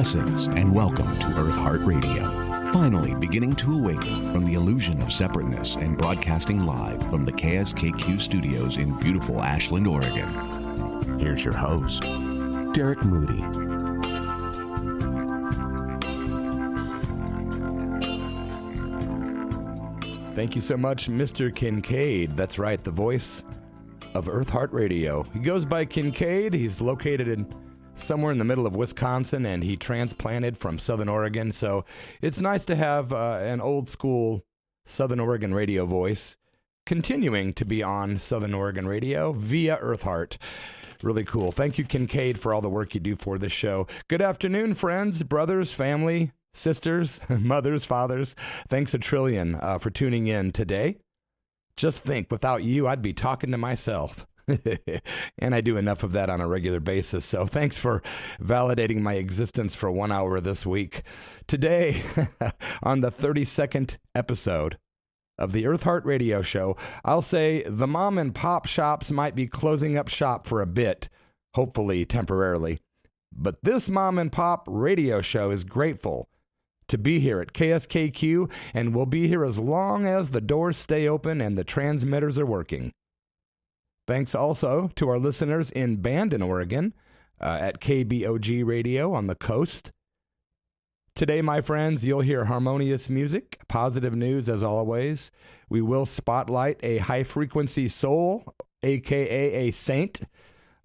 Blessings and welcome to Eartheart Radio. Finally beginning to awaken from the illusion of separateness and broadcasting live from the KSKQ studios in beautiful Ashland, Oregon. Here's your host, Derek Moody. Thank you so much, Mr. Kincaid. That's right, the voice of Eartheart Radio. He goes by Kincaid. He's located in somewhere in the middle of Wisconsin, and he transplanted from Southern Oregon. So it's nice to have an old school Southern Oregon radio voice continuing to be on Southern Oregon Radio via Eartheart. Really cool. Thank you, Kincaid, for all the work you do for this show. Good afternoon, friends, brothers, family, sisters, mothers, fathers. Thanks a trillion for tuning in today. Just think, without you, I'd be talking to myself. And I do enough of that on a regular basis. So thanks for validating my existence for 1 hour this week. Today, on the 32nd episode of the Eartheart Radio Show, I'll say the mom and pop shops might be closing up shop for a bit, hopefully temporarily. But this mom and pop radio show is grateful to be here at KSKQ, and will be here as long as the doors stay open and the transmitters are working. Thanks also to our listeners in Bandon, Oregon, at KBOG Radio on the coast. Today, my friends, you'll hear harmonious music, positive news as always. We will spotlight a high-frequency soul, a.k.a. a saint.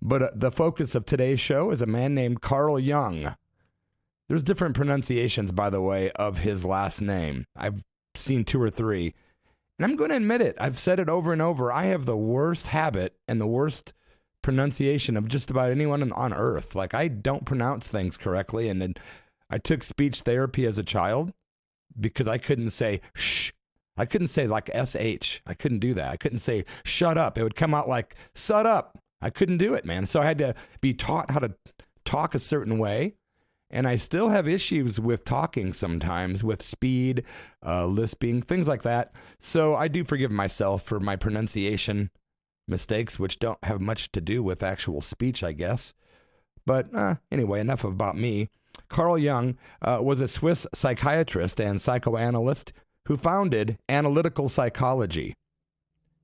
But the focus of today's show is a man named Carl Jung. There's different pronunciations, by the way, of his last name. I've seen 2 or 3. And I'm going to admit it. I've said it over and over. I have the worst habit and the worst pronunciation of just about anyone on earth. Like, I don't pronounce things correctly. And then I took speech therapy as a child because I couldn't say shh. I couldn't say like SH. I couldn't do that. I couldn't say shut up. It would come out like shut up. I couldn't do it, man. So I had to be taught how to talk a certain way. And I still have issues with talking sometimes, with speed, lisping, things like that. So I do forgive myself for my pronunciation mistakes, which don't have much to do with actual speech, I guess. But anyway, enough about me. Carl Jung was a Swiss psychiatrist and psychoanalyst who founded analytical psychology.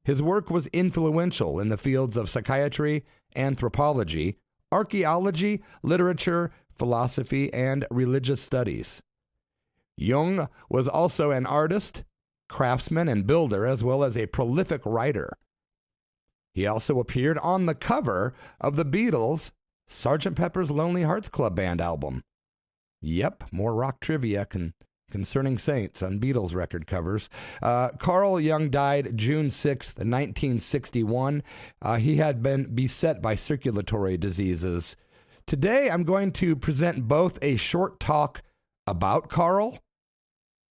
His work was influential in the fields of psychiatry, anthropology, archaeology, literature, philosophy, and religious studies. Jung was also an artist, craftsman, and builder, as well as a prolific writer. He also appeared on the cover of the Beatles' Sgt. Pepper's Lonely Hearts Club Band album. Yep, more rock trivia concerning saints on Beatles record covers. Carl Jung died June 6th, 1961. He had been beset by circulatory diseases. Today, I'm going to present both a short talk about Carl,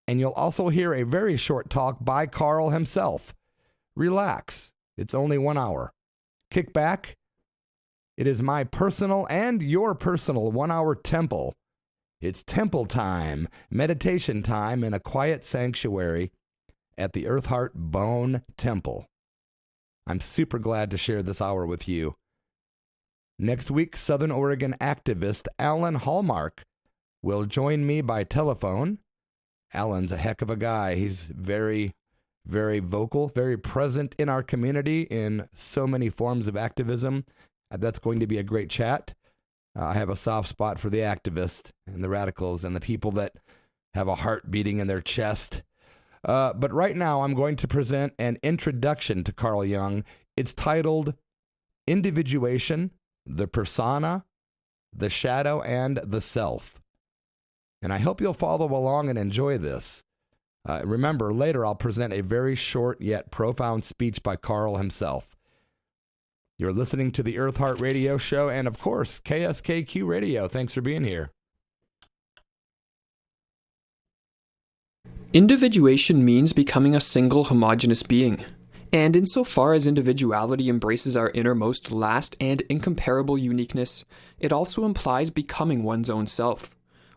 and you'll also hear a very short talk by Carl himself. Relax. It's only 1 hour. Kick back. It is my personal and your personal 1 hour temple. It's temple time, meditation time in a quiet sanctuary at the Eartheart Bone Temple. I'm super glad to share this hour with you. Next week, Southern Oregon activist Alan Hallmark will join me by telephone. Alan's a heck of a guy. He's very, very vocal, very present in our community in so many forms of activism. That's going to be a great chat. I have a soft spot for the activists and the radicals and the people that have a heart beating in their chest. But right now, I'm going to present an introduction to Carl Jung. It's titled Individuation, the Persona, the Shadow, and the Self. And I hope you'll follow along and enjoy this. Remember, later I'll present a very short yet profound speech by Carl himself. You're listening to the Eartheart Radio Show and, of course, KSKQ Radio. Thanks for being here. Individuation means becoming a single homogeneous being. And insofar as individuality embraces our innermost, last, and incomparable uniqueness, it also implies becoming one's own self.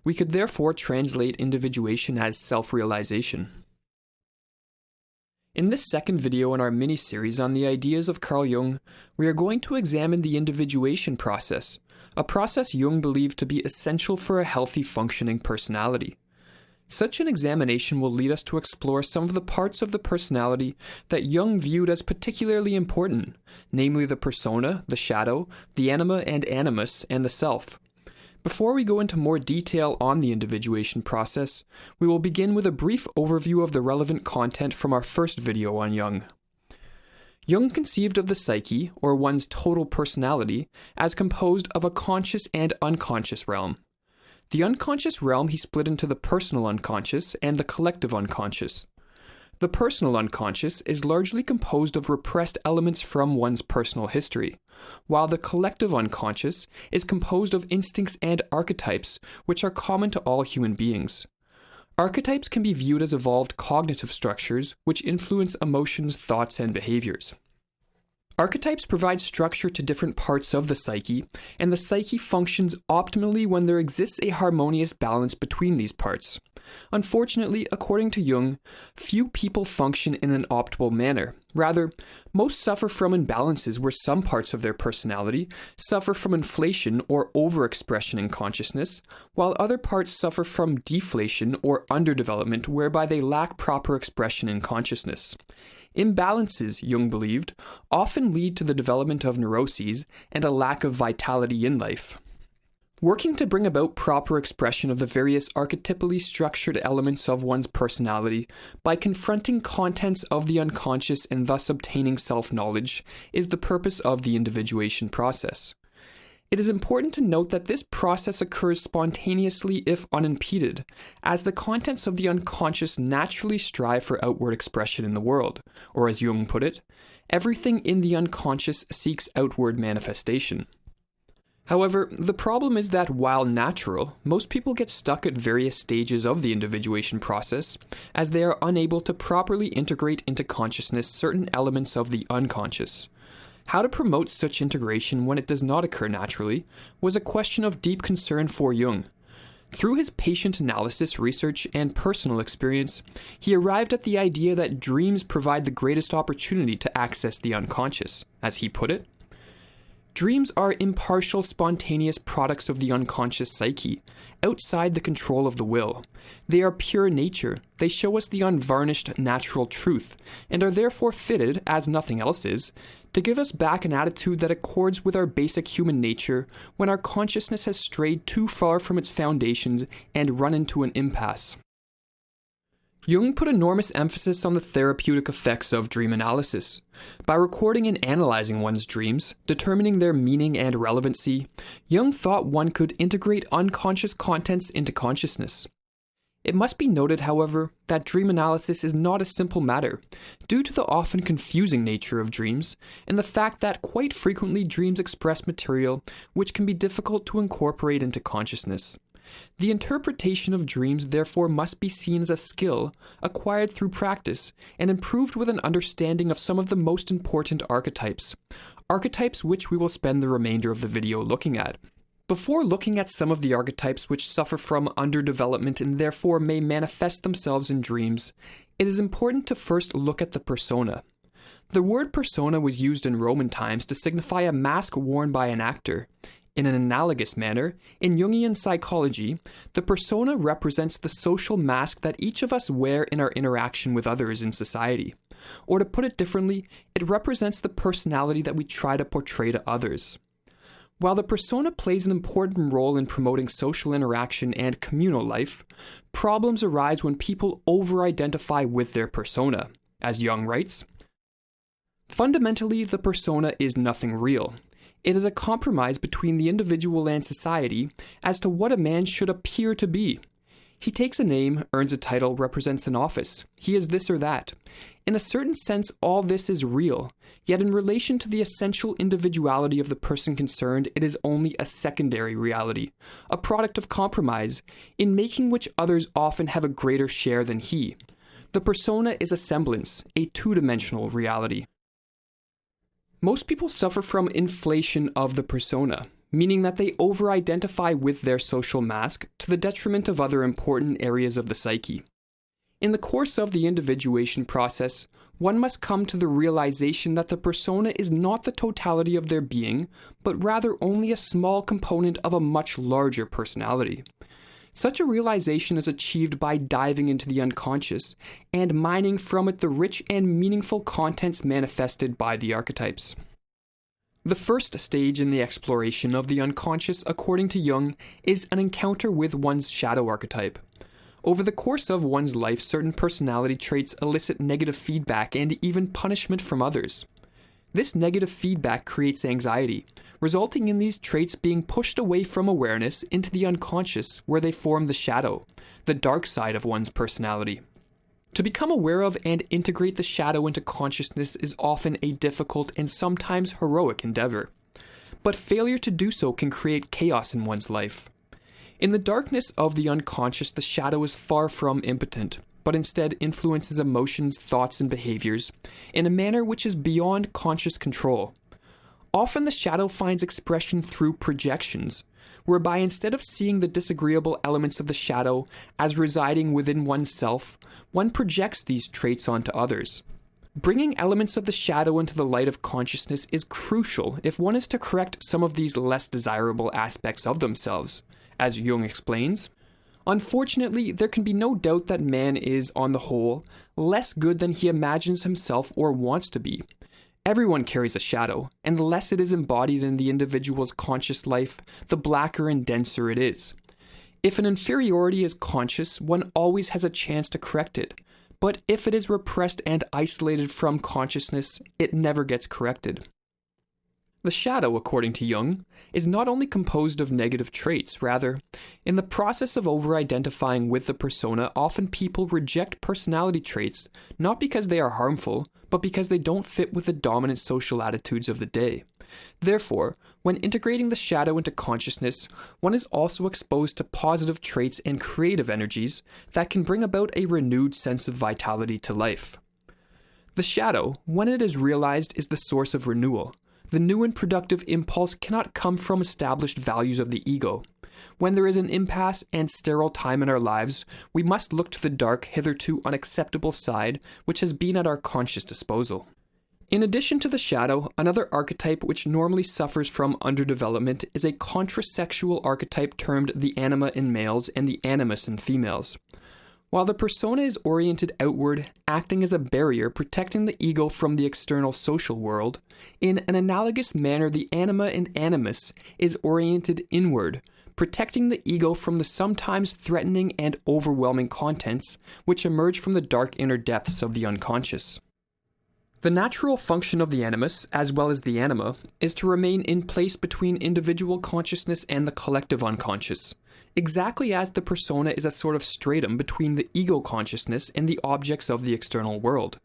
We could therefore translate individuation as self-realization. In this second video in our mini-series on the ideas of Carl Jung, we are going to examine the individuation process, a process Jung believed to be essential for a healthy functioning personality. Such an examination will lead us to explore some of the parts of the personality that Jung viewed as particularly important, namely the persona, the shadow, the anima and animus, and the self. Before we go into more detail on the individuation process, we will begin with a brief overview of the relevant content from our first video on Jung. Jung conceived of the psyche, or one's total personality, as composed of a conscious and unconscious realm. The unconscious realm he split into the personal unconscious and the collective unconscious. The personal unconscious is largely composed of repressed elements from one's personal history, while the collective unconscious is composed of instincts and archetypes, which are common to all human beings. Archetypes can be viewed as evolved cognitive structures which influence emotions, thoughts, and behaviors. Archetypes provide structure to different parts of the psyche, and the psyche functions optimally when there exists a harmonious balance between these parts. Unfortunately, according to Jung, few people function in an optimal manner. Rather, most suffer from imbalances where some parts of their personality suffer from inflation or overexpression in consciousness, while other parts suffer from deflation or underdevelopment whereby they lack proper expression in consciousness. Imbalances, Jung believed, often lead to the development of neuroses and a lack of vitality in life. Working to bring about proper expression of the various archetypally structured elements of one's personality by confronting contents of the unconscious and thus obtaining self-knowledge is the purpose of the individuation process. It is important to note that this process occurs spontaneously if unimpeded, as the contents of the unconscious naturally strive for outward expression in the world, or as Jung put it, everything in the unconscious seeks outward manifestation. However, the problem is that while natural, most people get stuck at various stages of the individuation process, as they are unable to properly integrate into consciousness certain elements of the unconscious. How to promote such integration when it does not occur naturally was a question of deep concern for Jung. Through his patient analysis, research, and personal experience, he arrived at the idea that dreams provide the greatest opportunity to access the unconscious. As he put it, dreams are impartial, spontaneous products of the unconscious psyche, outside the control of the will. They are pure nature, they show us the unvarnished natural truth, and are therefore fitted, as nothing else is, to give us back an attitude that accords with our basic human nature when our consciousness has strayed too far from its foundations and run into an impasse. Jung put enormous emphasis on the therapeutic effects of dream analysis. By recording and analyzing one's dreams, determining their meaning and relevancy, Jung thought one could integrate unconscious contents into consciousness. It must be noted, however, that dream analysis is not a simple matter, due to the often confusing nature of dreams, and the fact that quite frequently dreams express material which can be difficult to incorporate into consciousness. The interpretation of dreams therefore must be seen as a skill acquired through practice and improved with an understanding of some of the most important archetypes which we will spend the remainder of the video looking at. Before looking at some of the archetypes which suffer from underdevelopment and therefore may manifest themselves in dreams, it is important to first look at the persona. The word persona was used in Roman times to signify a mask worn by an actor. In an analogous manner, in Jungian psychology, the persona represents the social mask that each of us wear in our interaction with others in society. Or to put it differently, it represents the personality that we try to portray to others. While the persona plays an important role in promoting social interaction and communal life, problems arise when people over-identify with their persona. As Jung writes, fundamentally, the persona is nothing real. It is a compromise between the individual and society as to what a man should appear to be. He takes a name, earns a title, represents an office. He is this or that. In a certain sense, all this is real, yet in relation to the essential individuality of the person concerned, it is only a secondary reality, a product of compromise, in making which others often have a greater share than he. The persona is a semblance, a two-dimensional reality. Most people suffer from inflation of the persona, meaning that they over-identify with their social mask to the detriment of other important areas of the psyche. In the course of the individuation process, one must come to the realization that the persona is not the totality of their being, but rather only a small component of a much larger personality. Such a realization is achieved by diving into the unconscious and mining from it the rich and meaningful contents manifested by the archetypes. The first stage in the exploration of the unconscious, according to Jung, is an encounter with one's shadow archetype. Over the course of one's life, certain personality traits elicit negative feedback and even punishment from others. This negative feedback creates anxiety, resulting in these traits being pushed away from awareness into the unconscious, where they form the shadow, the dark side of one's personality. To become aware of and integrate the shadow into consciousness is often a difficult and sometimes heroic endeavor, but failure to do so can create chaos in one's life. In the darkness of the unconscious, the shadow is far from impotent, but instead influences emotions, thoughts, and behaviors in a manner which is beyond conscious control. Often the shadow finds expression through projections, whereby instead of seeing the disagreeable elements of the shadow as residing within oneself, one projects these traits onto others. Bringing elements of the shadow into the light of consciousness is crucial if one is to correct some of these less desirable aspects of themselves, as Jung explains. Unfortunately, there can be no doubt that man is, on the whole, less good than he imagines himself or wants to be. Everyone carries a shadow, and the less it is embodied in the individual's conscious life, the blacker and denser it is. If an inferiority is conscious, one always has a chance to correct it, but if it is repressed and isolated from consciousness, it never gets corrected. The shadow, according to Jung, is not only composed of negative traits, rather, in the process of over-identifying with the persona, often people reject personality traits not because they are harmful, but because they don't fit with the dominant social attitudes of the day. Therefore, when integrating the shadow into consciousness, one is also exposed to positive traits and creative energies that can bring about a renewed sense of vitality to life. The shadow, when it is realized, is the source of renewal. The new and productive impulse cannot come from established values of the ego. When there is an impasse and sterile time in our lives, we must look to the dark, hitherto unacceptable side which has been at our conscious disposal. In addition to the shadow, another archetype which normally suffers from underdevelopment is a contrasexual archetype termed the anima in males and the animus in females. While the persona is oriented outward, acting as a barrier protecting the ego from the external social world, in an analogous manner the anima and animus is oriented inward, protecting the ego from the sometimes threatening and overwhelming contents which emerge from the dark inner depths of the unconscious. The natural function of the animus, as well as the anima, is to remain in place between individual consciousness and the collective unconscious, exactly as the persona is a sort of stratum between the ego consciousness and the objects of the external world.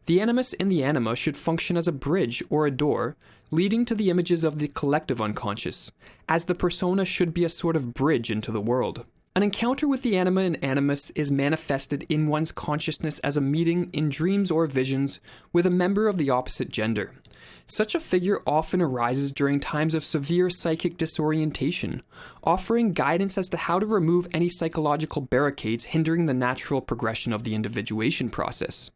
The animus and the anima should function as a bridge or a door, leading to the images of the collective unconscious, as the persona should be a sort of bridge into the world. An encounter with the anima and animus is manifested in one's consciousness as a meeting in dreams or visions with a member of the opposite gender. Such a figure often arises during times of severe psychic disorientation, offering guidance as to how to remove any psychological barricades hindering the natural progression of the individuation process.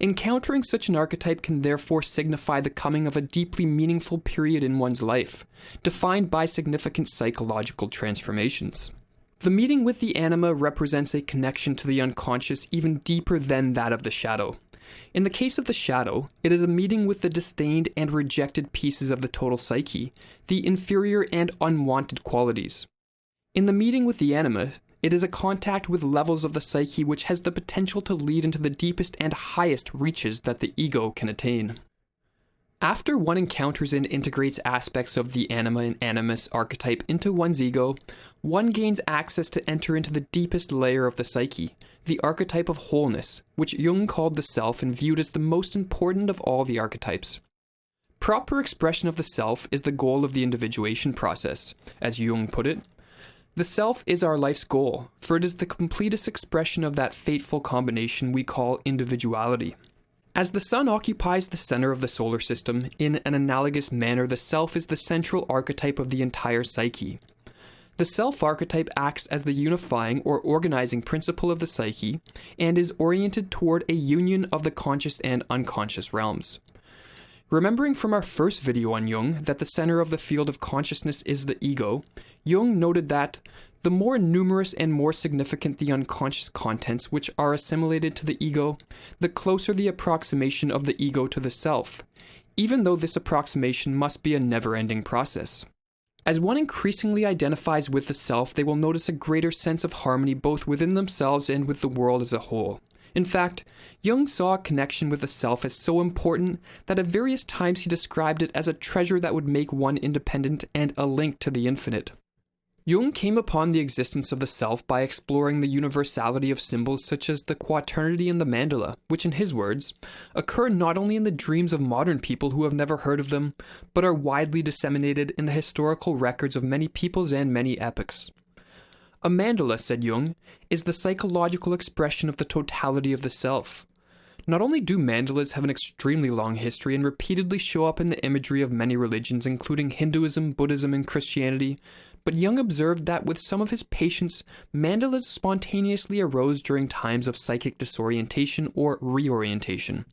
Encountering such an archetype can therefore signify the coming of a deeply meaningful period in one's life, defined by significant psychological transformations. The meeting with the anima represents a connection to the unconscious even deeper than that of the shadow. In the case of the shadow, it is a meeting with the disdained and rejected pieces of the total psyche, the inferior and unwanted qualities. In the meeting with the anima, it is a contact with levels of the psyche which has the potential to lead into the deepest and highest reaches that the ego can attain. After one encounters and integrates aspects of the anima and animus archetype into one's ego, one gains access to enter into the deepest layer of the psyche, the archetype of wholeness, which Jung called the self and viewed as the most important of all the archetypes. Proper expression of the self is the goal of the individuation process, as Jung put it. The self is our life's goal, for it is the completest expression of that fateful combination we call individuality. As the sun occupies the center of the solar system, in an analogous manner the self is the central archetype of the entire psyche. The self archetype acts as the unifying or organizing principle of the psyche and is oriented toward a union of the conscious and unconscious realms. Remembering from our first video on Jung that the center of the field of consciousness is the ego, Jung noted that the more numerous and more significant the unconscious contents which are assimilated to the ego, the closer the approximation of the ego to the self, even though this approximation must be a never-ending process. As one increasingly identifies with the self, they will notice a greater sense of harmony both within themselves and with the world as a whole. In fact, Jung saw a connection with the self as so important that at various times he described it as a treasure that would make one independent and a link to the infinite. Jung came upon the existence of the self by exploring the universality of symbols such as the quaternity and the mandala, which in his words, occur not only in the dreams of modern people who have never heard of them, but are widely disseminated in the historical records of many peoples and many epochs. A mandala, said Jung, is the psychological expression of the totality of the self. Not only do mandalas have an extremely long history and repeatedly show up in the imagery of many religions, including Hinduism, Buddhism, and Christianity, but Jung observed that with some of his patients, mandalas spontaneously arose during times of psychic disorientation or reorientation.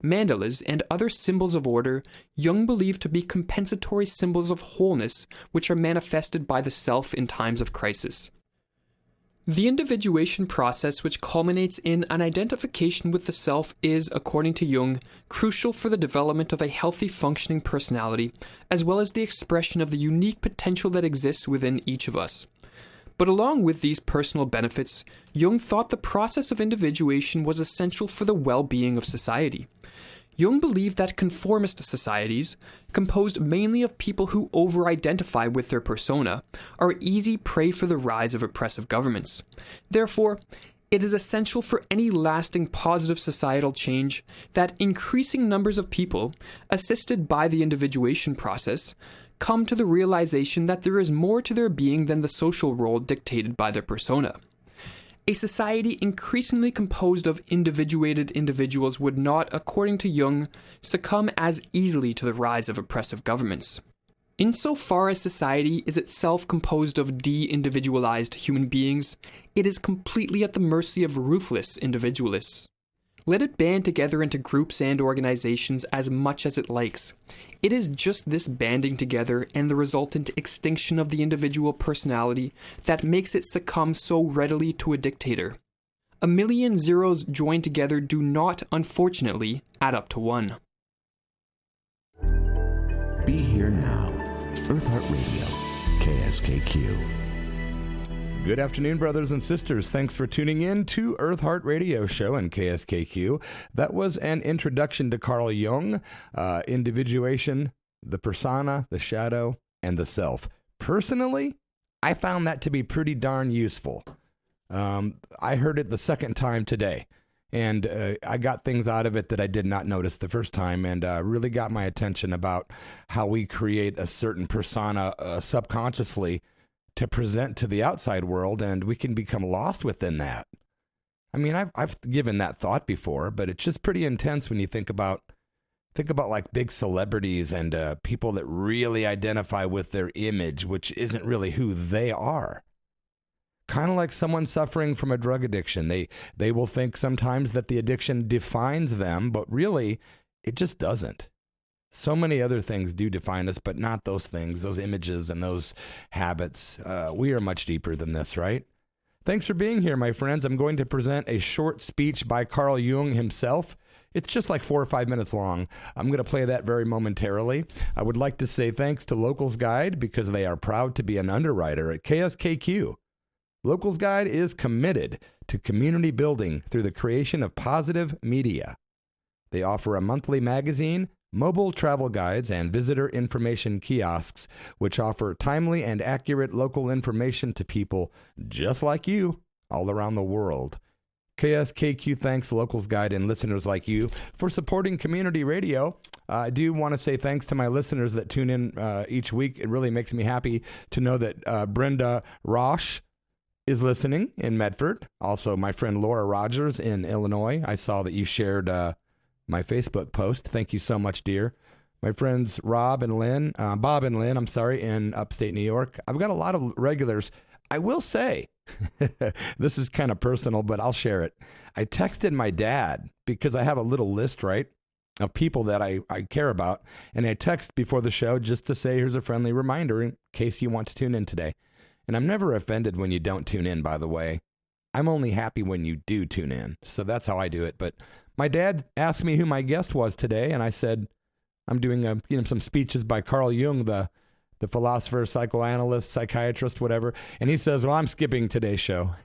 Mandalas and other symbols of order, Jung believed to be compensatory symbols of wholeness, which are manifested by the self in times of crisis. The individuation process, which culminates in an identification with the self, is, according to Jung, crucial for the development of a healthy functioning personality, as well as the expression of the unique potential that exists within each of us. But along with these personal benefits, Jung thought the process of individuation was essential for the well-being of society. Jung believed that conformist societies, composed mainly of people who over-identify with their persona, are easy prey for the rise of oppressive governments. Therefore, it is essential for any lasting positive societal change that increasing numbers of people, assisted by the individuation process, come to the realization that there is more to their being than the social role dictated by their persona. A society increasingly composed of individuated individuals would not, according to Jung, succumb as easily to the rise of oppressive governments. Insofar as society is itself composed of de-individualized human beings, it is completely at the mercy of ruthless individualists. Let it band together into groups and organizations as much as it likes. It is just this banding together and the resultant extinction of the individual personality that makes it succumb so readily to a dictator. A million zeros joined together do not, unfortunately, add up to one. Be here now. Eartheart Radio, KSKQ. Good afternoon, brothers and sisters. Thanks for tuning in to Eartheart Radio Show and KSKQ. That was an introduction to Carl Jung, individuation, the persona, the shadow, and the self. Personally, I found that to be pretty darn useful. I heard it the second time today, and I got things out of it that I did not notice the first time, and really got my attention about how we create a certain persona subconsciously to present to the outside world, and we can become lost within that. I mean, I've given that thought before, but it's just pretty intense when you think about like big celebrities and people that really identify with their image, which isn't really who they are. Kind of like someone suffering from a drug addiction. They will think sometimes that the addiction defines them, but really, it just doesn't. So many other things do define us, but not those things, those images and those habits. We are much deeper than this, right? Thanks for being here, my friends. I'm going to present a short speech by Carl Jung himself. It's just like 4 or 5 minutes long. I'm going to play that very momentarily. I would like to say thanks to Locals Guide because they are proud to be an underwriter at KSKQ. Locals Guide is committed to community building through the creation of positive media. They offer a monthly magazine, mobile travel guides, and visitor information kiosks, which offer timely and accurate local information to people just like you all around the world. KSKQ thanks Locals Guide and listeners like you for supporting community radio. I do want to say thanks to my listeners that tune in each week. It really makes me happy to know that Brenda Roche is listening in Medford. Also, my friend Laura Rogers in Illinois. I saw that you shared my Facebook post. Thank you so much, dear. My friends Bob and Lynn, in upstate New York. I've got a lot of regulars. I will say, this is kind of personal, but I'll share it. I texted my dad because I have a little list, right, of people that I care about. And I text before the show just to say, here's a friendly reminder in case you want to tune in today. And I'm never offended when you don't tune in, by the way. I'm only happy when you do tune in. So that's how I do it. But my dad asked me who my guest was today, and I said, I'm doing some speeches by Carl Jung, the philosopher, psychoanalyst, psychiatrist, whatever. And he says, well, I'm skipping today's show.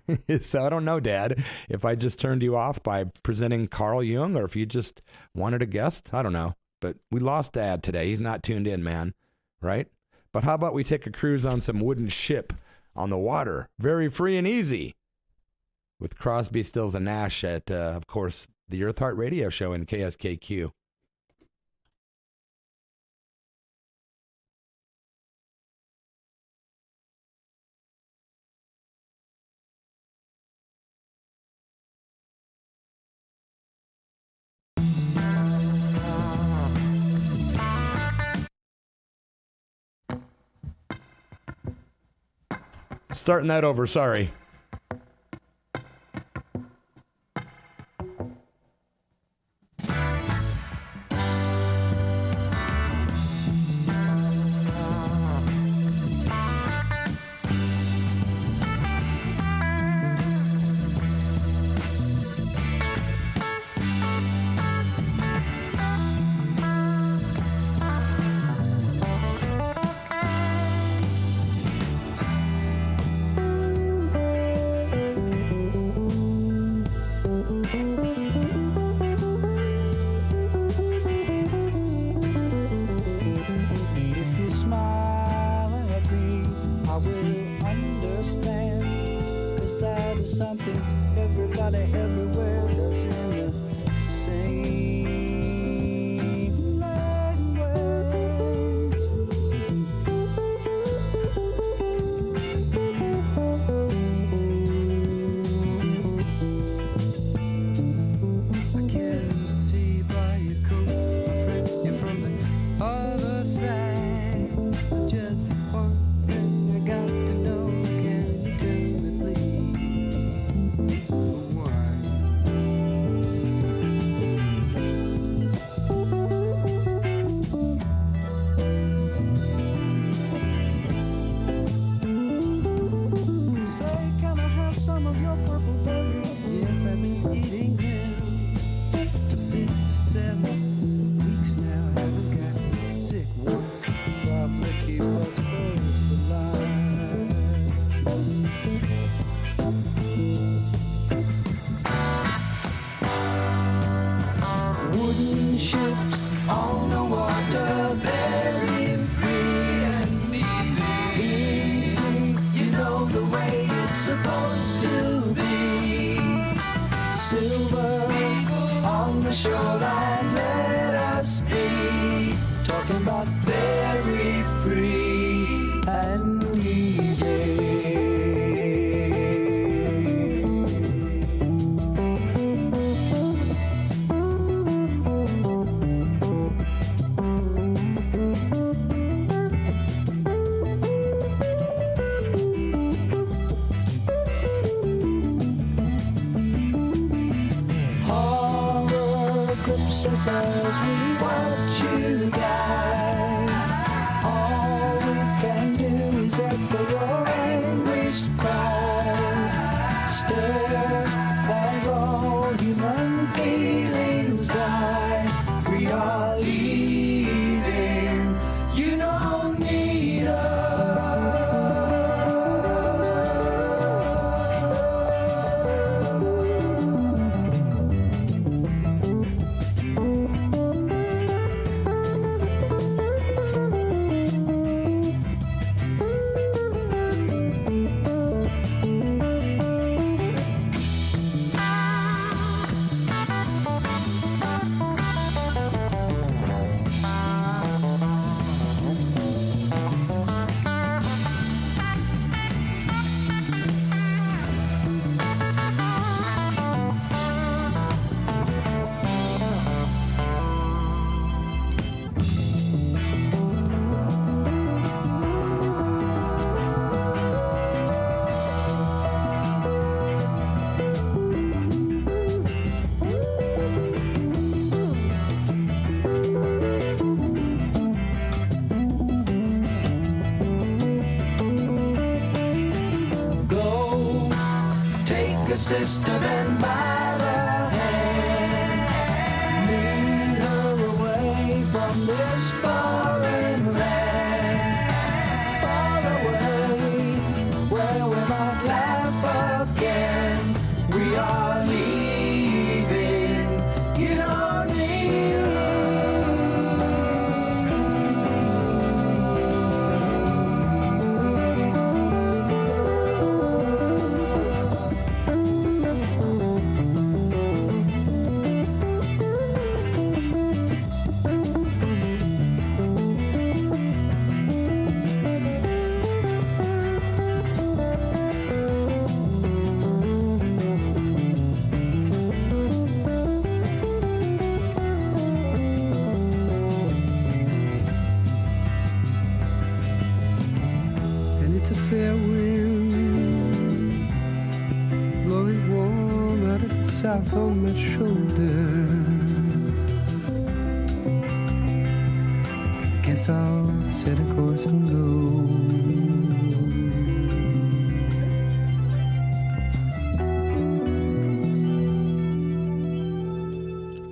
So I don't know, Dad, if I just turned you off by presenting Carl Jung or if you just wanted a guest. I don't know. But we lost Dad today. He's not tuned in, man. Right? But how about we take a cruise on some wooden ship on the water? Very free and easy. With Crosby, Stills, and Nash at, of course, the Eartheart radio show in KSKQ. Starting that over, sorry. As we watch you guide sister, then by the hand, lead her away from this foreign land, far away, where we might laugh again. We are leaving, you don't need. It's a fair wind blowing warm out of the south on my shoulder. Guess I'll set a course and go.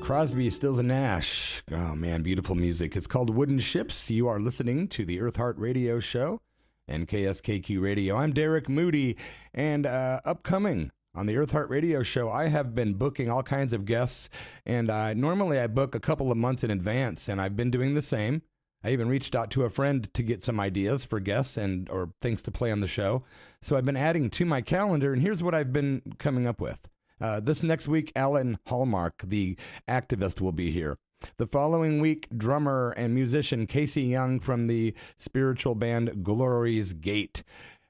Crosby, Stills and Nash. Oh man, beautiful music. It's called Wooden Ships. You are listening to the Eartheart Radio Show and KSKQ Radio. I'm Derek Moody, and upcoming on the Eartheart Radio Show, I have been booking all kinds of guests, and normally I book a couple of months in advance, and I've been doing the same. I even reached out to a friend to get some ideas for guests or things to play on the show. So I've been adding to my calendar, and here's what I've been coming up with. This next week, Alan Hallmark, the activist, will be here. The following week, drummer and musician Casey Jung from the spiritual band Glory's Gate,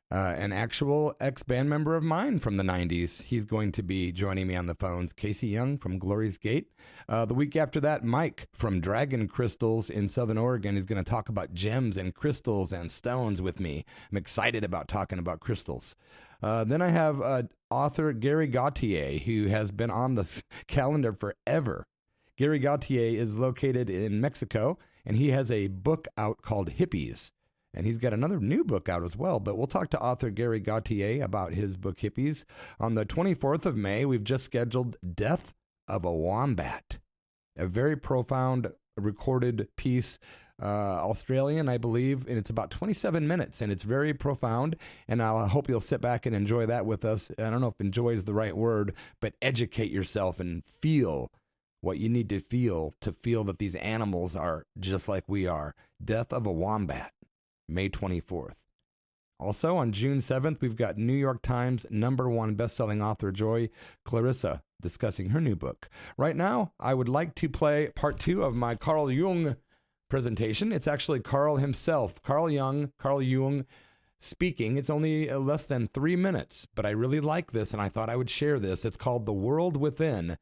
an actual ex-band member of mine from the 90s. He's going to be joining me on the phones. Casey Jung from Glory's Gate. The week after that, Mike from Dragon Crystals in Southern Oregon is going to talk about gems and crystals and stones with me. I'm excited about talking about crystals. Then I have author Gary Gautier, who has been on the calendar forever. Gary Gautier is located in Mexico, and he has a book out called Hippies. And he's got another new book out as well, but we'll talk to author Gary Gautier about his book Hippies. On the 24th of May, we've just scheduled Death of a Wombat, a very profound recorded piece, Australian, I believe, and it's about 27 minutes, and it's very profound, and I hope you'll sit back and enjoy that with us. I don't know if enjoy is the right word, but educate yourself and feel what you need to feel that these animals are just like we are. Death of a Wombat, May 24th. Also, on June 7th, we've got New York Times #1 best-selling author Joy Clarissa discussing her new book. Right now, I would like to play part 2 of my Carl Jung presentation. It's actually Carl himself, Carl Jung speaking. It's only less than 3 minutes, but I really like this, and I thought I would share this. It's called The World Within,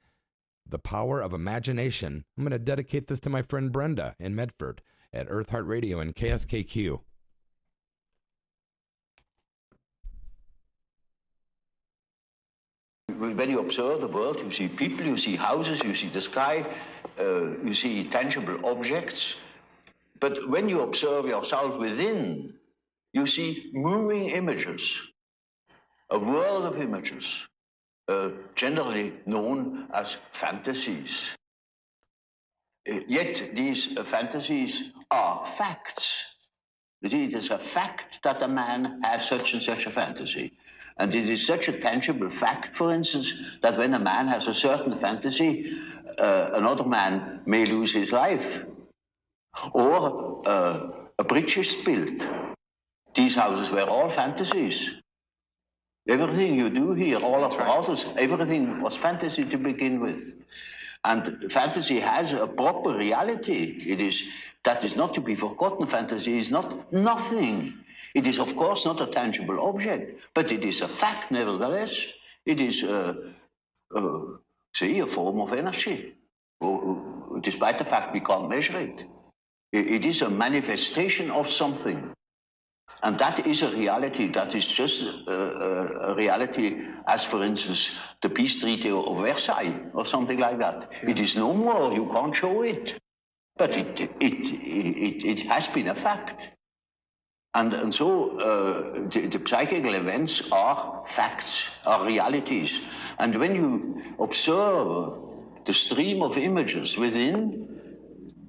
The Power of Imagination. I'm going to dedicate this to my friend Brenda in Medford at Eartheart Radio and KSKQ. When you observe the world, you see people, you see houses, you see the sky, you see tangible objects. But when you observe yourself within, you see moving images, a world of images, generally known as fantasies. Yet these fantasies are facts. It is a fact that a man has such and such a fantasy. And it is such a tangible fact, for instance, that when a man has a certain fantasy, another man may lose his life. Or a bridge is built. These houses were all fantasies. Everything you do here, all of the houses, everything was fantasy to begin with. And fantasy has a proper reality. That is not to be forgotten. Fantasy is not nothing. It is, of course, not a tangible object, but it is a fact, nevertheless. It is, a form of energy, despite the fact we can't measure it. It is a manifestation of something. And that is a reality. That is just a reality as, for instance, the peace treaty of Versailles or something like that. Yeah. It is no more. You can't show it. But it has been a fact. And so the psychical events are facts, are realities. And when you observe the stream of images within,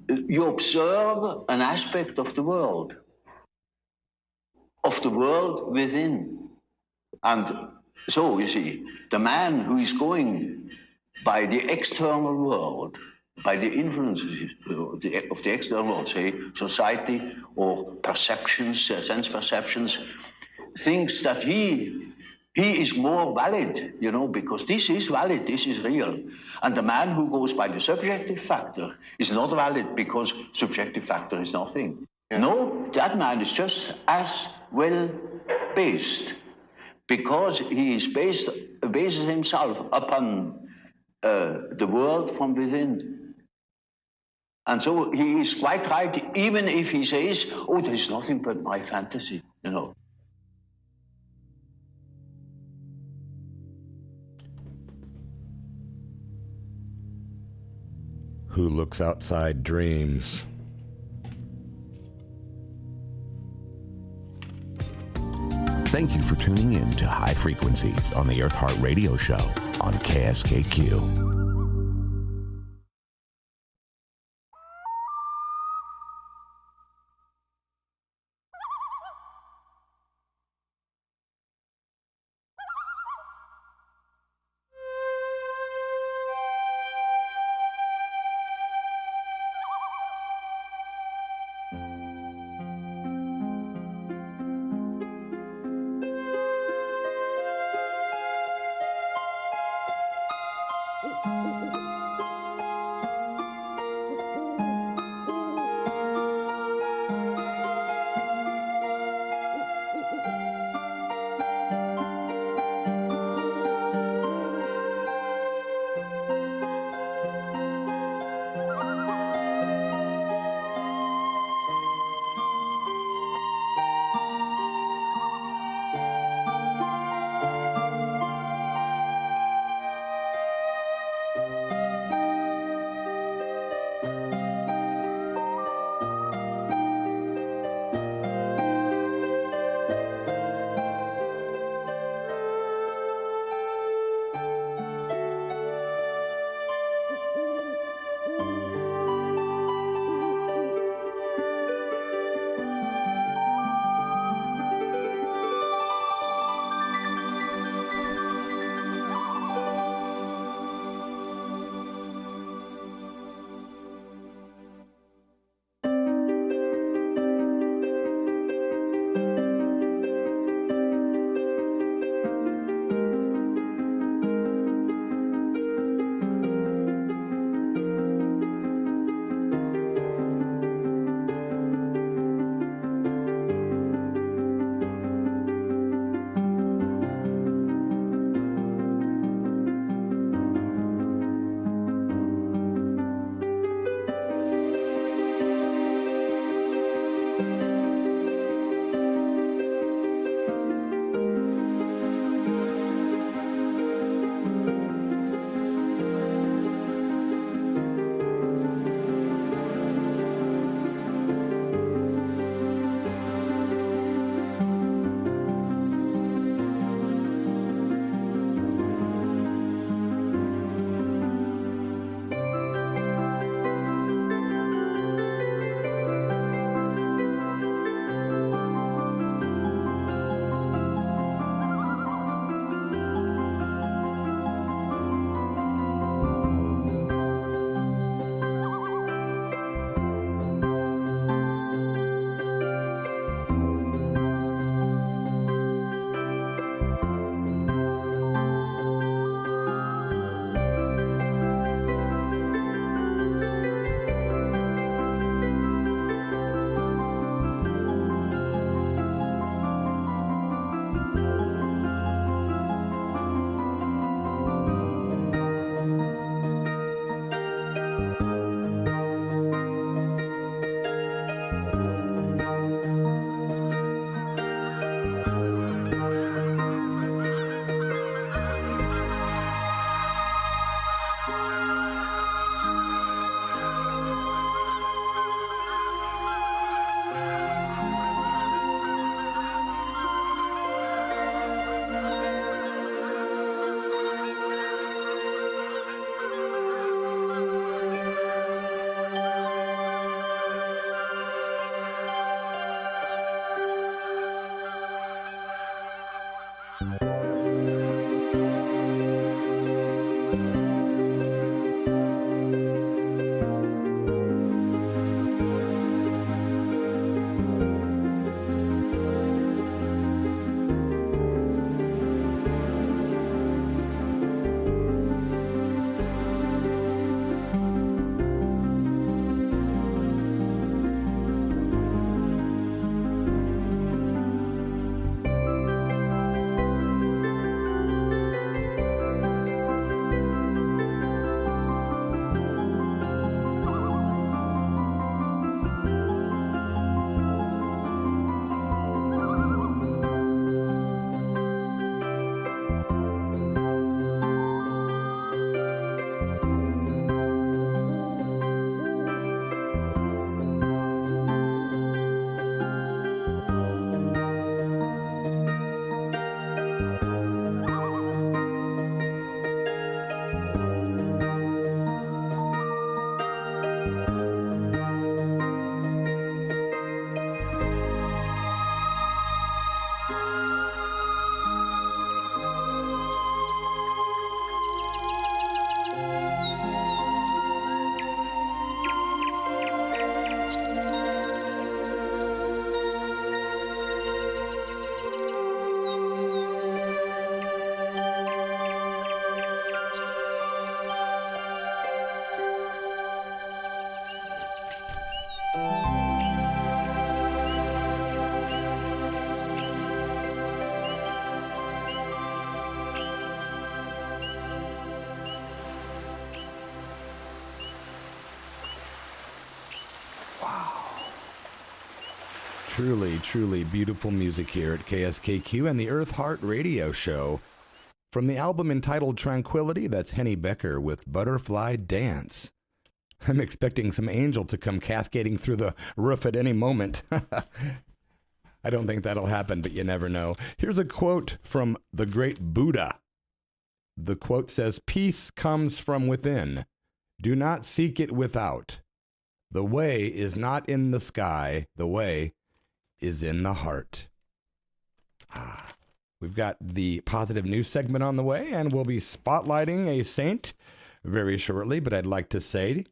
you observe an aspect of the world within. And so, you see, the man who is going by the external world, by the influences of the external world, say society or perceptions, sense perceptions, thinks that he is more valid, because this is valid, this is real. And the man who goes by the subjective factor is not valid because subjective factor is nothing. Yeah. No, that man is just as well based, because he is bases himself upon the world from within. And so he is quite right, even if he says, oh, there's nothing but my fantasy, Who looks outside dreams? Thank you for tuning in to High Frequencies on the Eartheart Radio Show on KSKQ. Truly, truly beautiful music here at KSKQ and the Eartheart Radio Show. From the album entitled Tranquility, that's Henny Becker with Butterfly Dance. I'm expecting some angel to come cascading through the roof at any moment. I don't think that'll happen, but you never know. Here's a quote from the great Buddha. The quote says, "Peace comes from within. Do not seek it without. The way is not in the sky. The way is in the heart." We've got the positive news segment on the way, and we'll be spotlighting a saint very shortly. But I'd like to say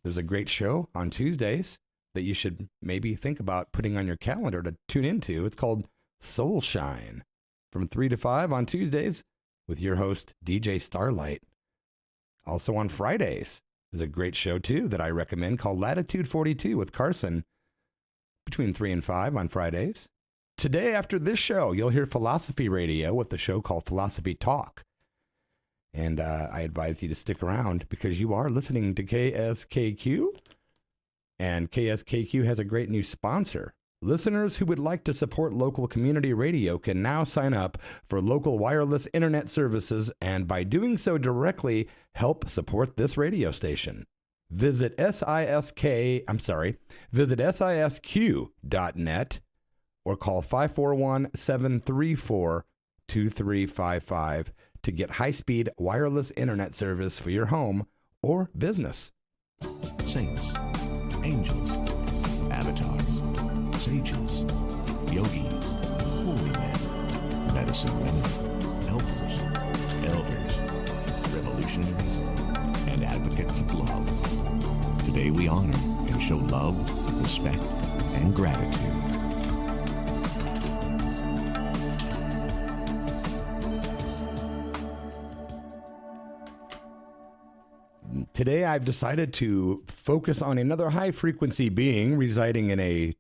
there's a great show on Tuesdays that you should maybe think about putting on your calendar to tune into. It's called Soul Shine from 3 to 5 on Tuesdays with your host, DJ Starlight. Also on Fridays, there's a great show, too, that I recommend called Latitude 42 with Carson between 3 and 5 on Fridays. Today, after this show, you'll hear Philosophy Radio with the show called Philosophy Talk. And I advise you to stick around because you are listening to KSKQ. And KSKQ has a great new sponsor. Listeners who would like to support local community radio can now sign up for local wireless internet services and by doing so directly help support this radio station. Visit sisq.net or call 541-734-2355 to get high-speed wireless internet service for your home or business. Saints, angels, avatars, sages, yogis, holy men, medicine women, helpers, elders, revolutionaries, and advocates of love. Today we honor and show love, respect, and gratitude. Today I've decided to focus on another high-frequency being residing in a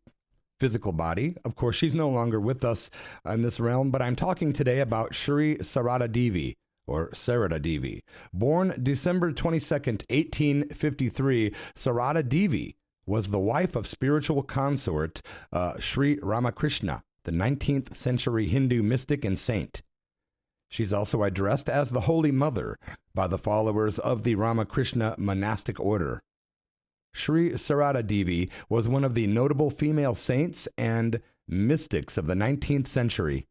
physical body. Of course, she's no longer with us in this realm, but I'm talking today about Sri Sarada Devi, or Sarada Devi. Born December 22nd, 1853, Sarada Devi was the wife of spiritual consort Sri Ramakrishna, the 19th century Hindu mystic and saint. She's also addressed as the Holy Mother by the followers of the Ramakrishna monastic order. Sri Sarada Devi was one of the notable female saints and mystics of the 19th century.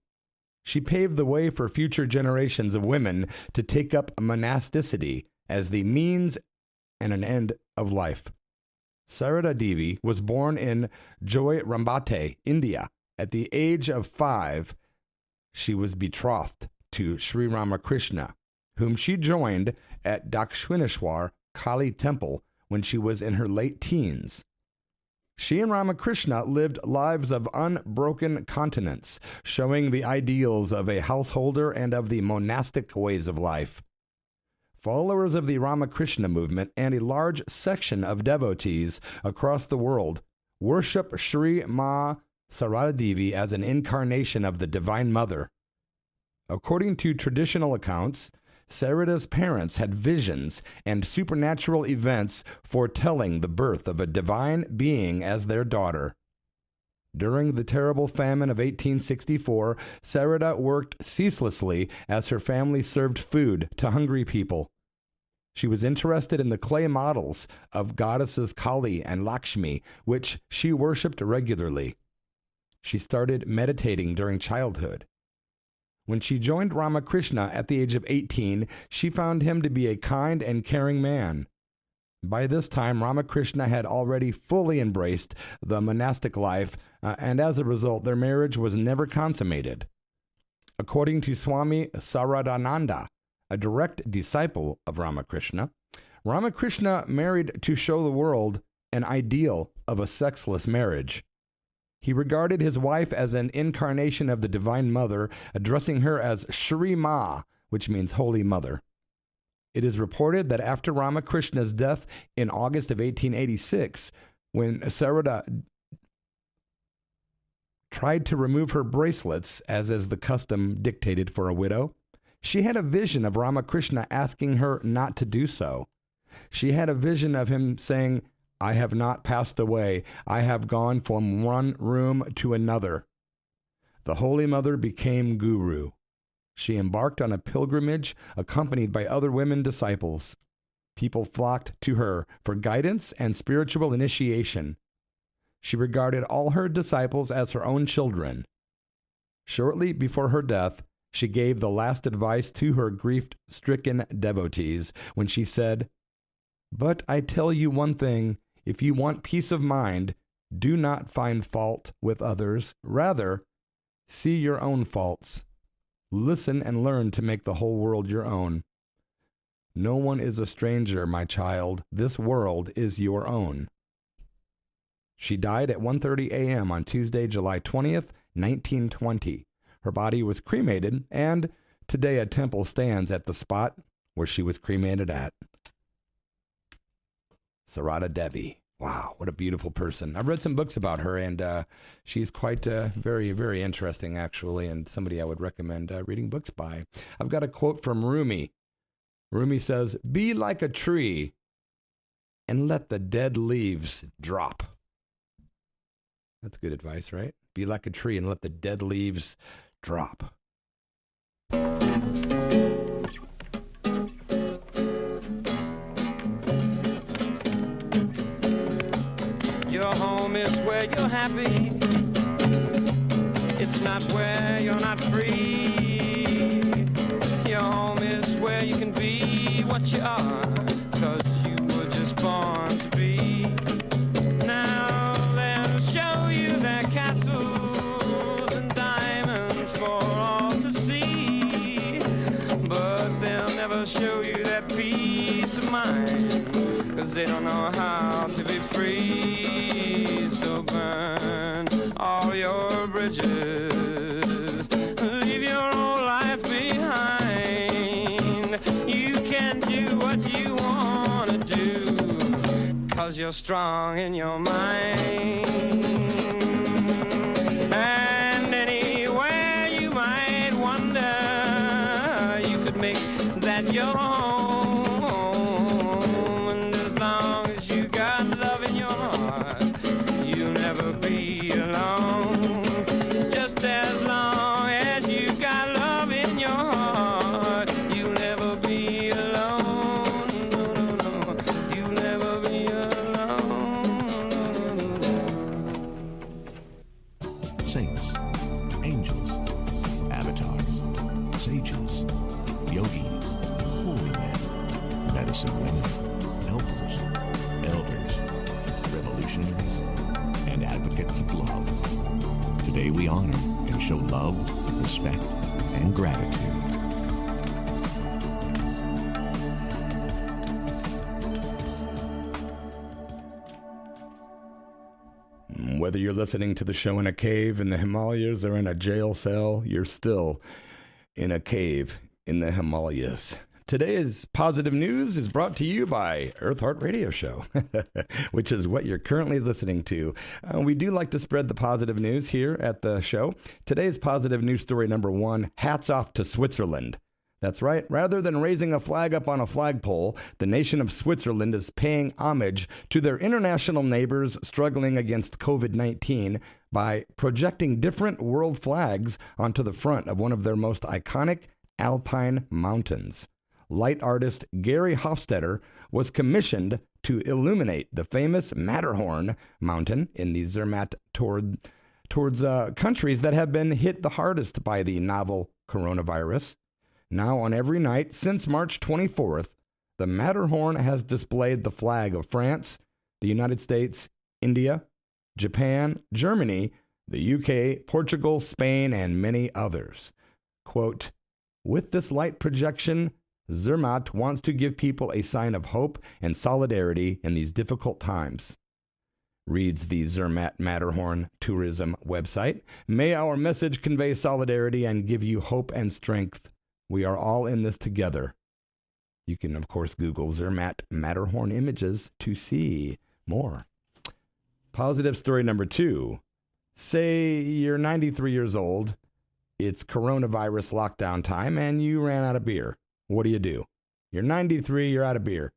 She paved the way for future generations of women to take up monasticity as the means and an end of life. Sarada Devi was born in Joy-Rambate, India. At the age of 5, she was betrothed to Sri Ramakrishna, whom she joined at Dakshineshwar Kali Temple when she was in her late teens. She and Ramakrishna lived lives of unbroken continence, showing the ideals of a householder and of the monastic ways of life. Followers of the Ramakrishna movement and a large section of devotees across the world worship Sri Ma Sarada Devi as an incarnation of the Divine Mother. According to traditional accounts, Sarada's parents had visions and supernatural events foretelling the birth of a divine being as their daughter. During the terrible famine of 1864, Sarada worked ceaselessly as her family served food to hungry people. She was interested in the clay models of goddesses Kali and Lakshmi, which she worshipped regularly. She started meditating during childhood. When she joined Ramakrishna at the age of 18, she found him to be a kind and caring man. By this time, Ramakrishna had already fully embraced the monastic life, and as a result, their marriage was never consummated. According to Swami Saradananda, a direct disciple of Ramakrishna, Ramakrishna married to show the world an ideal of a sexless marriage. He regarded his wife as an incarnation of the Divine Mother, addressing her as Shri Ma, which means Holy Mother. It is reported that after Ramakrishna's death in August of 1886, when Sarada tried to remove her bracelets, as is the custom dictated for a widow, she had a vision of Ramakrishna asking her not to do so. She had a vision of him saying, I have not passed away. I have gone from one room to another. The Holy Mother became guru. She embarked on a pilgrimage accompanied by other women disciples. People flocked to her for guidance and spiritual initiation. She regarded all her disciples as her own children. Shortly before her death, she gave the last advice to her grief-stricken devotees when she said, "But I tell you one thing, if you want peace of mind, do not find fault with others. Rather, see your own faults. Listen and learn to make the whole world your own. No one is a stranger, my child. This world is your own." She died at 1:30 a.m. on Tuesday, July 20th, 1920. Her body was cremated, and today a temple stands at the spot where she was cremated at. Sarada Devi. Wow, what a beautiful person. I've read some books about her, and she's quite very, very interesting, actually, and somebody I would recommend reading books by. I've got a quote from Rumi. Rumi says, "Be like a tree and let the dead leaves drop." That's good advice, right? Be like a tree and let the dead leaves drop. Your home is where you're happy. It's not where you're not free. Your home is where you can be what you are, 'cause you were just born to be. Now they'll show you their castles and diamonds for all to see, but they'll never show you that peace of mind, 'cause they don't know how to be free. So burn all your bridges, leave your old life behind. You can do what you want to do, 'cause you're strong in your mind. And anywhere you might wander, you could make that your home. And as long as you got love in your heart, you'll never be alone. Just as long as you got love in your heart, you'll never be alone. No, no, no, you'll never be alone. Saints, angels, avatars, sages, yogis, holy men, medicine women, helpers, elders, revolutionaries, and advocates of love. Today we honor and show love, respect, and gratitude. Whether you're listening to the show in a cave in the Himalayas or in a jail cell, you're still in a cave in the Himalayas. Today's positive news is brought to you by Eartheart Radio Show, which is what you're currently listening to. We do like to spread the positive news here at the show. Today's positive news story number 1, hats off to Switzerland. That's right. Rather than raising a flag up on a flagpole, the nation of Switzerland is paying homage to their international neighbors struggling against COVID-19 by projecting different world flags onto the front of one of their most iconic alpine mountains. Light artist Gary Hofstetter was commissioned to illuminate the famous Matterhorn mountain in the Zermatt towards countries that have been hit the hardest by the novel coronavirus. Now, on every night since March 24th, the Matterhorn has displayed the flag of France, the United States, India, Japan, Germany, the UK, Portugal, Spain, and many others. Quote, "With this light projection, Zermatt wants to give people a sign of hope and solidarity in these difficult times," reads the Zermatt Matterhorn tourism website. "May our message convey solidarity and give you hope and strength. We are all in this together." You can, of course, Google Zermatt Matterhorn images to see more. Positive story number 2. Say you're 93 years old, it's coronavirus lockdown time, and you ran out of beer. What do? You're 93, you're out of beer.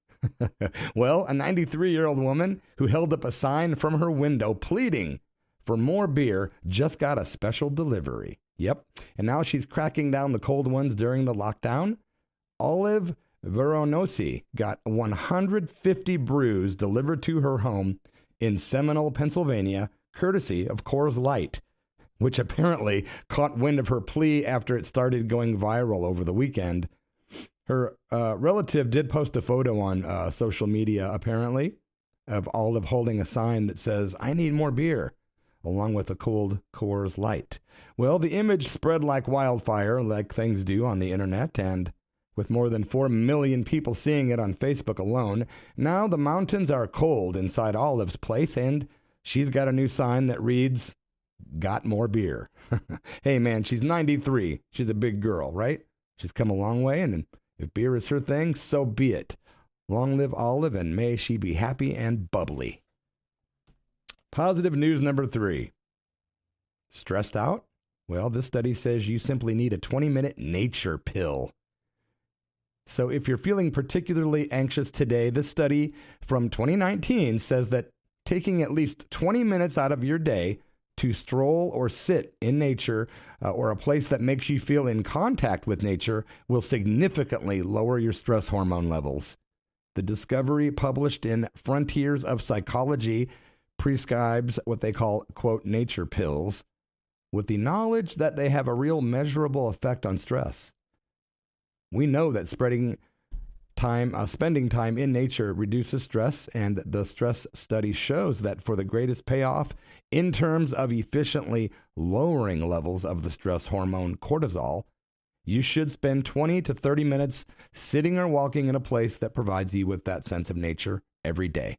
Well, a 93-year-old woman who held up a sign from her window pleading for more beer just got a special delivery. Yep, and now she's cracking down the cold ones during the lockdown. Olive Veronosi got 150 brews delivered to her home in Seminole, Pennsylvania, courtesy of Coors Light, which apparently caught wind of her plea after it started going viral over the weekend. Her relative did post a photo on social media, apparently, of Olive holding a sign that says, "I need more beer," along with a cold Coors Light. Well, the image spread like wildfire, like things do on the internet, and with more than 4 million people seeing it on Facebook alone, now the mountains are cold inside Olive's place, and she's got a new sign that reads, "Got more beer." Hey, man, she's 93. She's a big girl, right? She's come a long way, and if beer is her thing, so be it. Long live Olive, and may she be happy and bubbly. Positive news number 3. Stressed out? Well, this study says you simply need a 20-minute nature pill. So if you're feeling particularly anxious today, this study from 2019 says that taking at least 20 minutes out of your day to stroll or sit in nature or a place that makes you feel in contact with nature will significantly lower your stress hormone levels. The discovery published in Frontiers of Psychology prescribes what they call, quote, nature pills, with the knowledge that they have a real measurable effect on stress. We know that spending time in nature reduces stress, and the stress study shows that for the greatest payoff in terms of efficiently lowering levels of the stress hormone cortisol, you should spend 20 to 30 minutes sitting or walking in a place that provides you with that sense of nature every day.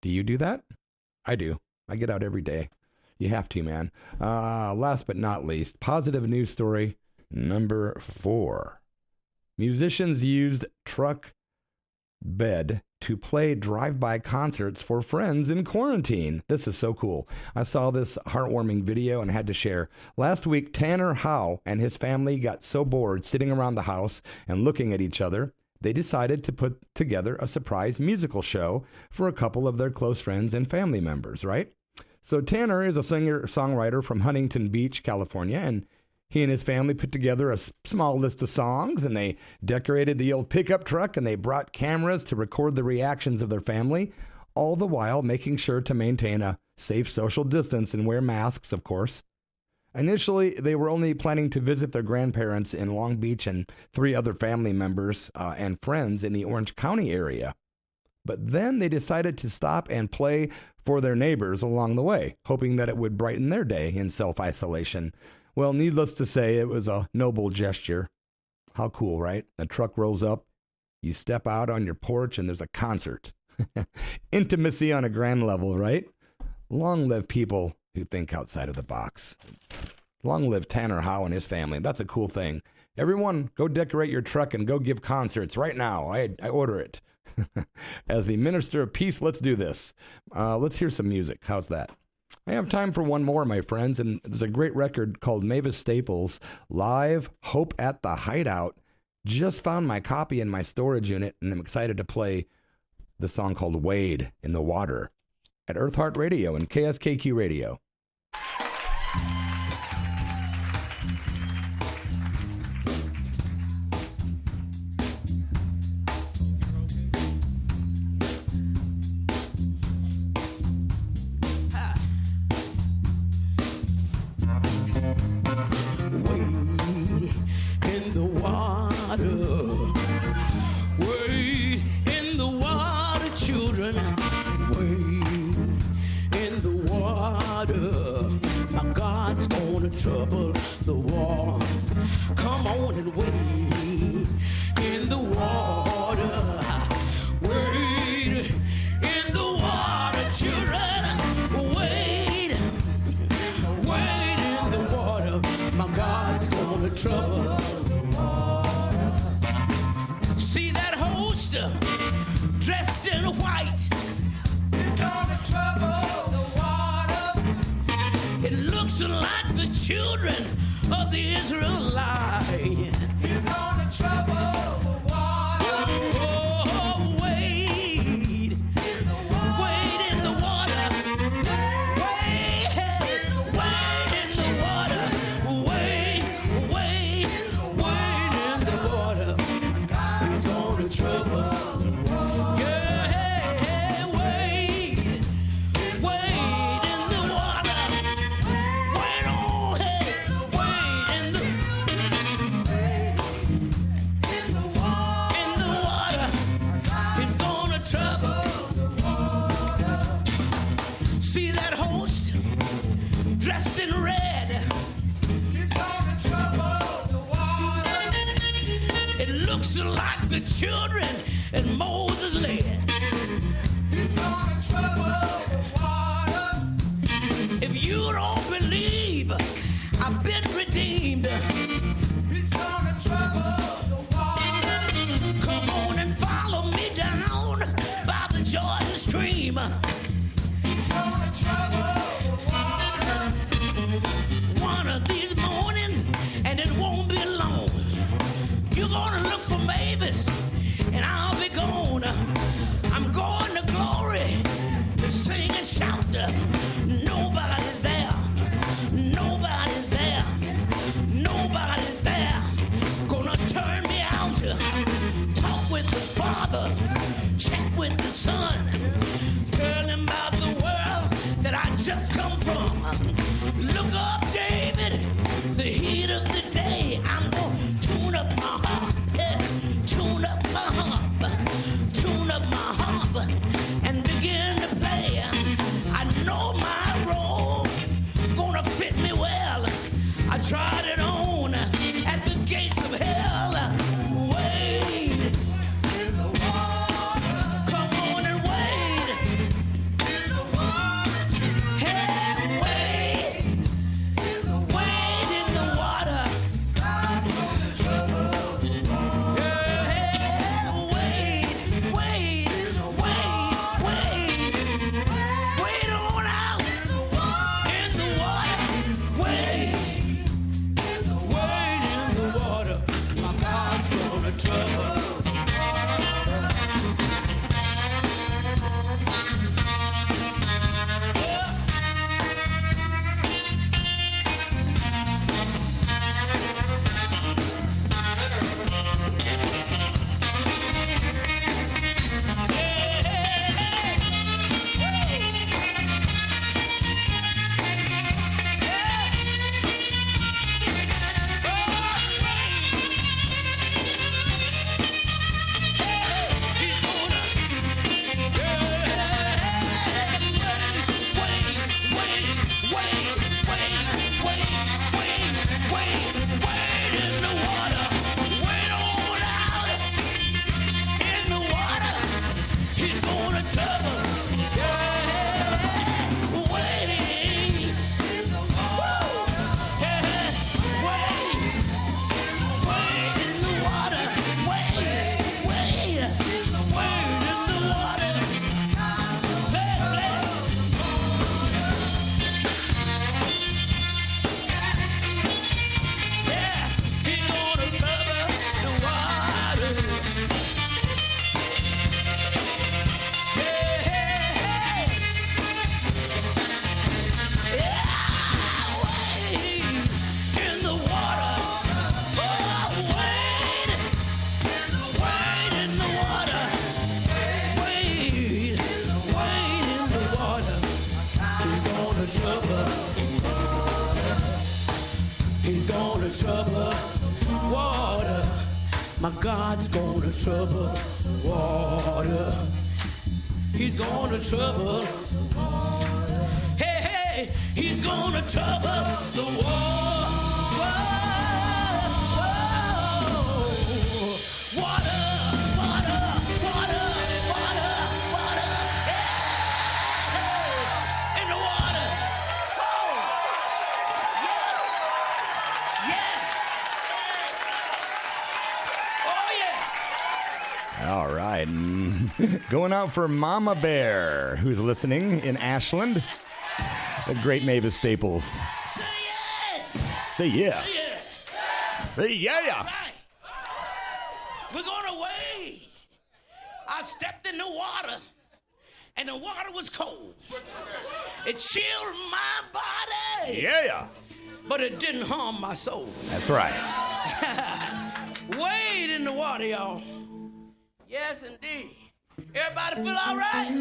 Do you do that? I do. I get out every day. You have to, man. Last but not least, positive news story number 4. Musicians used truck bed to play drive-by concerts for friends in quarantine. This is so cool. I saw this heartwarming video and had to share. Last week, Tanner Howe and his family got so bored sitting around the house and looking at each other, they decided to put together a surprise musical show for a couple of their close friends and family members, right? So Tanner is a singer-songwriter from Huntington Beach, California, and he and his family put together a small list of songs, and they decorated the old pickup truck, and they brought cameras to record the reactions of their family, all the while making sure to maintain a safe social distance and wear masks, of course. Initially, they were only planning to visit their grandparents in Long Beach and 3 other family members and friends in the Orange County area. But then they decided to stop and play for their neighbors along the way, hoping that it would brighten their day in self-isolation. Well, needless to say, it was a noble gesture. How cool, right? The truck rolls up, you step out on your porch, and there's a concert. Intimacy on a grand level, right? Long live people who think outside of the box. Long live Tanner Howe and his family. That's a cool thing. Everyone, go decorate your truck and go give concerts right now. I order it. As the minister of peace, let's do this. Let's hear some music. How's that? I have time for one more, my friends, and there's a great record called Mavis Staples' Live Hope at the Hideout. Just found my copy in my storage unit, and I'm excited to play the song called Wade in the Water at Eartheart Radio and KSKQ Radio. Trouble the war. Come on and wade in the water. Wade in the water, children. Wade in the water. My God's gonna trouble the water. See that host dressed in white. He's gonna trouble the water. It looks like the children of the Israelites. He's gonna trouble the water. Oh, wade dressed in red. He's gonna trouble the water. It looks like the children that Moses led. He's gonna trouble the water. If you don't believe I've been redeemed, he's gonna trouble the water. Come on and follow me down by the Jordan stream. He's gonna trouble the water. One of these mornings, and it won't be long. You're gonna look for Mavis, and I'll be gone. I'm going to glory to sing and shout. Nobody's there. Nobody's there. Nobody's there. Gonna turn me out. Talk with the Father. Chat with the Son. Tell him about the world that I just come from. Look up, David. The heat of the day. I'm gonna tune up my harp. Tune up my harp. Tune up my harp. And begin to play. I know my role gonna fit me well. I tried it on at the gates of hell. Wade in the water. Come on and wade in the water. Hey, wade in the water. God's gonna trouble the water. Hey, wade in the water. Wade on out in the water. Wade in the water. My God's gonna trouble. He's gonna trouble water. My God's gonna trouble water. He's gonna trouble. Hey, hey, he's gonna trouble the water. Water, water, water, water, water. Yeah. In the water. Oh. Yes. Oh, yeah. All right. Going out for Mama Bear, who's listening in Ashland. The great Mavis Staples. Say yeah. Say yeah. Say yeah. Right. We're going away. I stepped in the water, and the water was cold. It chilled my body. Yeah. But it didn't harm my soul. That's right. Wade in the water, y'all. Yes, indeed. Everybody feel all right?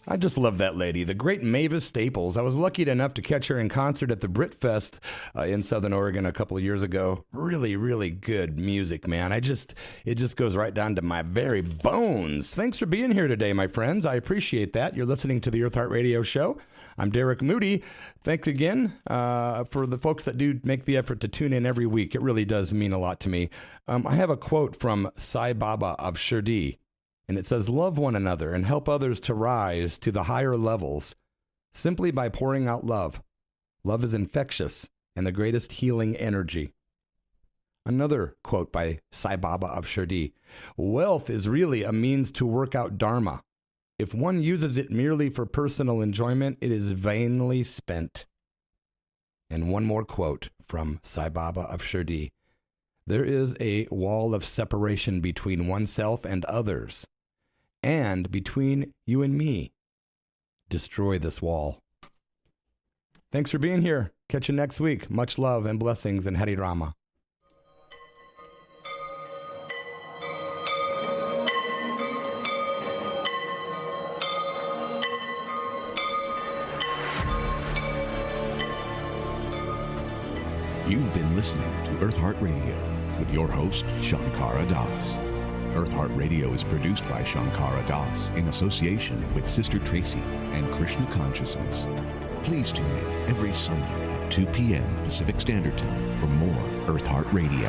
I just love that lady, the great Mavis Staples. I was lucky enough to catch her in concert at the Britfest in Southern Oregon a couple of years ago. Really, really good music, man. It just goes right down to my very bones. Thanks for being here today, my friends. I appreciate that. You're listening to the Eartheart Radio Show. I'm Derek Moody. Thanks again for the folks that do make the effort to tune in every week. It really does mean a lot to me. I have a quote from Sai Baba of Shirdi. And it says, love one another and help others to rise to the higher levels simply by pouring out love. Love is infectious and the greatest healing energy. Another quote by Sai Baba of Shirdi. Wealth is really a means to work out dharma. If one uses it merely for personal enjoyment, it is vainly spent. And one more quote from Sai Baba of Shirdi. There is a wall of separation between oneself and others. And between you and me. Destroy this wall. Thanks for being here. Catch you next week. Much love and blessings and Hari Rama. You've been listening to Eartheart Radio with your host, Shankara Das. Eartheart Radio is produced by Shankara Das in association with Sister Tracy and Krishna Consciousness. Please tune in every Sunday at 2 p.m. Pacific Standard Time for more Eartheart Radio.